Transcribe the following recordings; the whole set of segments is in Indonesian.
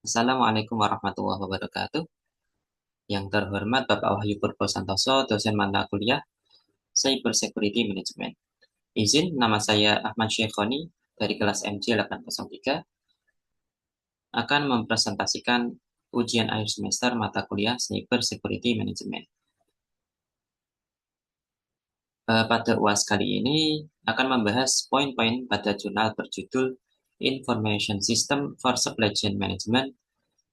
Assalamualaikum warahmatullahi wabarakatuh. Yang terhormat Bapak Wahyu Purbo Santoso, dosen mata kuliah Cyber Security Management. Izin, nama saya Ahmad Syekhoni dari kelas MJ 803 akan mempresentasikan ujian akhir semester mata kuliah Cyber Security Management. Pada UAS kali ini akan membahas poin-poin pada jurnal berjudul Information System for Supply Chain Management,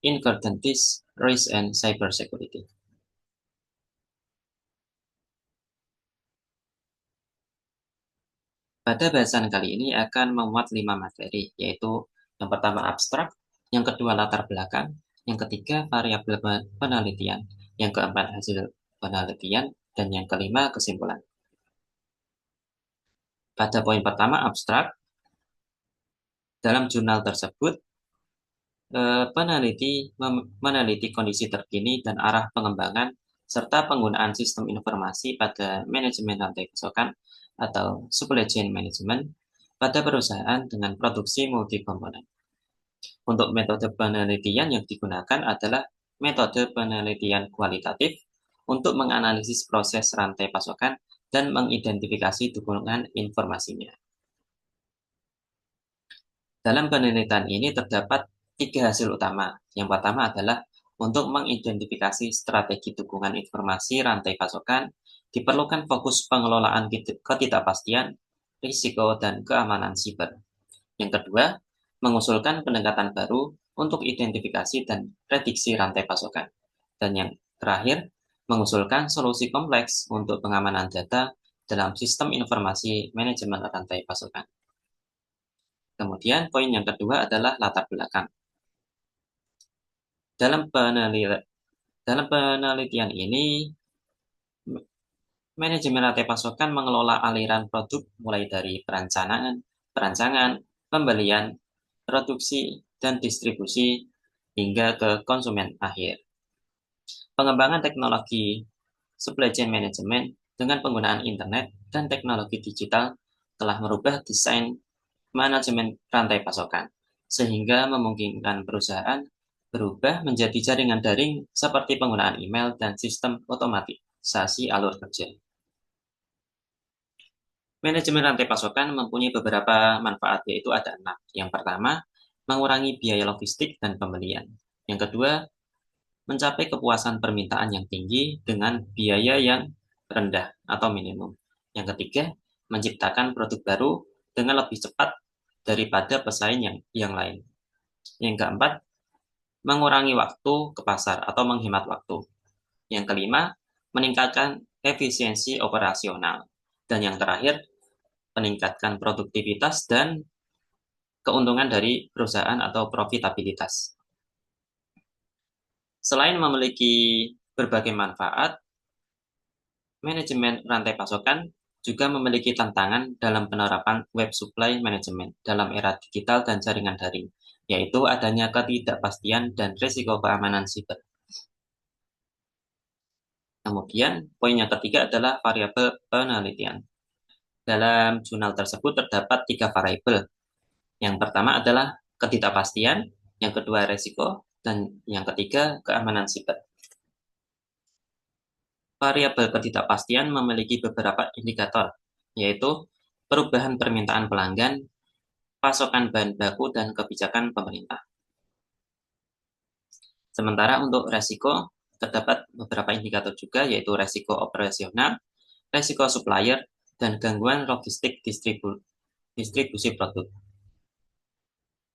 Uncertainties, Risk, and Cyber Security. Pada bahasan kali ini akan memuat 5 materi, yaitu yang pertama abstrak, yang kedua latar belakang, yang ketiga variabel penelitian, yang keempat hasil penelitian, dan yang kelima kesimpulan. Pada poin pertama abstrak, dalam jurnal tersebut peneliti meneliti kondisi terkini dan arah pengembangan serta penggunaan sistem informasi pada manajemen rantai pasokan atau supply chain management pada perusahaan dengan produksi multi-komponen. Untuk metode penelitian yang digunakan adalah metode penelitian kualitatif untuk menganalisis proses rantai pasokan dan mengidentifikasi dukungan informasinya. Dalam penelitian ini terdapat 3 hasil utama. Yang pertama adalah untuk mengidentifikasi strategi dukungan informasi rantai pasokan, diperlukan fokus pengelolaan ketidakpastian, risiko, dan keamanan siber. Yang kedua, mengusulkan pendekatan baru untuk identifikasi dan prediksi rantai pasokan. Dan yang terakhir, mengusulkan solusi kompleks untuk pengamanan data dalam sistem informasi manajemen rantai pasokan. Kemudian poin yang kedua adalah latar belakang. Dalam penelitian ini, manajemen rantai pasokan mengelola aliran produk mulai dari perancangan, pembelian, produksi, dan distribusi hingga ke konsumen akhir. Pengembangan teknologi supply chain management dengan penggunaan internet dan teknologi digital telah merubah desain manajemen rantai pasokan, sehingga memungkinkan perusahaan berubah menjadi jaringan daring seperti penggunaan email dan sistem otomatisasi alur kerja. Manajemen rantai pasokan mempunyai beberapa manfaat, yaitu ada 6. Yang pertama, mengurangi biaya logistik dan pembelian. Yang kedua, mencapai kepuasan permintaan yang tinggi dengan biaya yang rendah atau minimum. Yang ketiga, menciptakan produk baru dengan lebih cepat daripada pesaing yang lain. Yang keempat, mengurangi waktu ke pasar atau menghemat waktu. Yang kelima, meningkatkan efisiensi operasional. Dan yang terakhir, meningkatkan produktivitas dan keuntungan dari perusahaan atau profitabilitas. Selain memiliki berbagai manfaat, manajemen rantai pasokan juga memiliki tantangan dalam penerapan web supply management dalam era digital dan jaringan daring, yaitu adanya ketidakpastian dan risiko keamanan siber. Kemudian, poin yang ketiga adalah variabel penelitian. Dalam jurnal tersebut terdapat 3 variabel. Yang pertama adalah ketidakpastian, yang kedua risiko, dan yang ketiga keamanan siber. Variabel ketidakpastian memiliki beberapa indikator, yaitu perubahan permintaan pelanggan, pasokan bahan baku, dan kebijakan pemerintah. Sementara untuk risiko, terdapat beberapa indikator juga, yaitu risiko operasional, risiko supplier, dan gangguan logistik distribusi produk.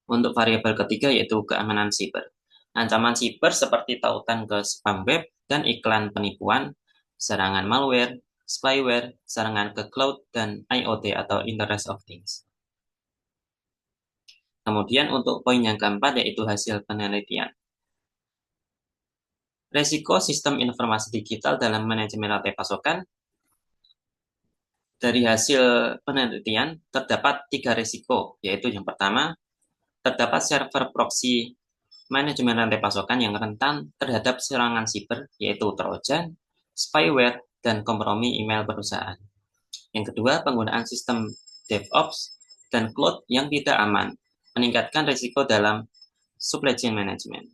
Untuk variabel ketiga yaitu keamanan siber. Ancaman siber seperti tautan ke spam web dan iklan penipuan, serangan malware, spyware, serangan ke cloud, dan IoT atau Internet of Things. Kemudian untuk poin yang keempat yaitu hasil penelitian. Risiko sistem informasi digital dalam manajemen rantai pasokan. Dari hasil penelitian terdapat 3 risiko, yaitu yang pertama, terdapat server proxy manajemen rantai pasokan yang rentan terhadap serangan siber, yaitu trojan, spyware, dan kompromi email perusahaan. Yang kedua, penggunaan sistem DevOps dan cloud yang tidak aman, meningkatkan risiko dalam supply chain management.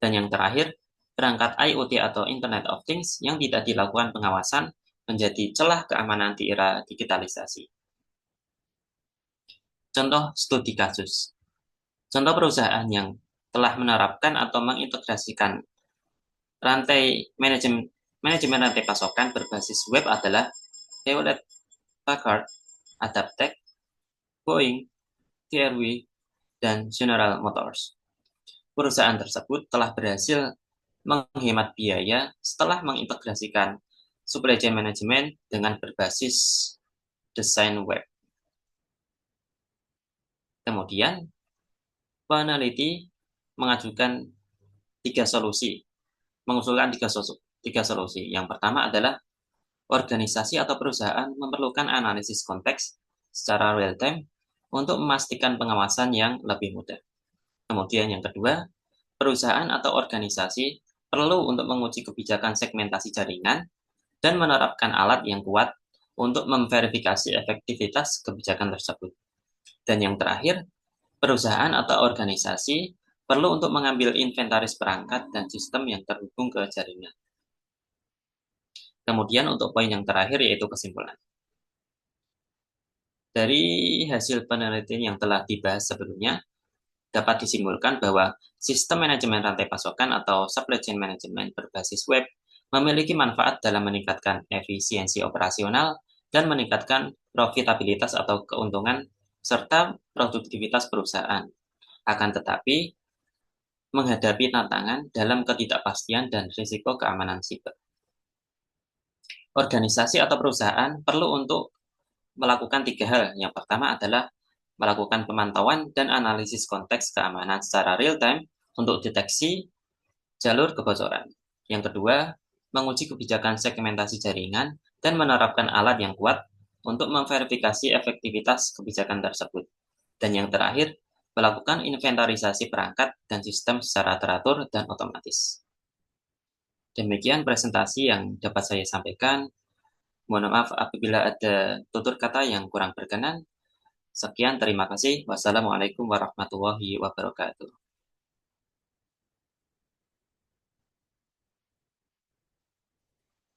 Dan yang terakhir, perangkat IoT atau Internet of Things yang tidak dilakukan pengawasan menjadi celah keamanan di era digitalisasi. Contoh studi kasus. Contoh perusahaan yang telah menerapkan atau mengintegrasikan rantai manajemen rantai pasokan berbasis web adalah Hewlett Packard, Adaptec, Boeing, TRW, dan General Motors. Perusahaan tersebut telah berhasil menghemat biaya setelah mengintegrasikan supply chain management dengan berbasis desain web. Kemudian, peneliti mengajukan mengusulkan tiga solusi. Yang pertama adalah organisasi atau perusahaan memerlukan analisis konteks secara real time untuk memastikan pengawasan yang lebih mudah. Kemudian yang kedua, perusahaan atau organisasi perlu untuk menguji kebijakan segmentasi jaringan dan menerapkan alat yang kuat untuk memverifikasi efektivitas kebijakan tersebut. Dan yang terakhir, perusahaan atau organisasi perlu untuk mengambil inventaris perangkat dan sistem yang terhubung ke jaringan. Kemudian untuk poin yang terakhir yaitu kesimpulan. Dari hasil penelitian yang telah dibahas sebelumnya, dapat disimpulkan bahwa sistem manajemen rantai pasokan atau supply chain management berbasis web memiliki manfaat dalam meningkatkan efisiensi operasional dan meningkatkan profitabilitas atau keuntungan serta produktivitas perusahaan. Akan tetapi, menghadapi tantangan dalam ketidakpastian dan risiko keamanan siber. Organisasi atau perusahaan perlu untuk melakukan tiga hal. Yang pertama adalah melakukan pemantauan dan analisis konteks keamanan secara real time untuk deteksi jalur kebocoran. Yang kedua, menguji kebijakan segmentasi jaringan dan menerapkan alat yang kuat untuk memverifikasi efektivitas kebijakan tersebut. Dan yang terakhir, melakukan inventarisasi perangkat dan sistem secara teratur dan otomatis. Demikian presentasi yang dapat saya sampaikan. Mohon maaf apabila ada tutur kata yang kurang berkenan. Sekian, terima kasih. Wassalamualaikum warahmatullahi wabarakatuh.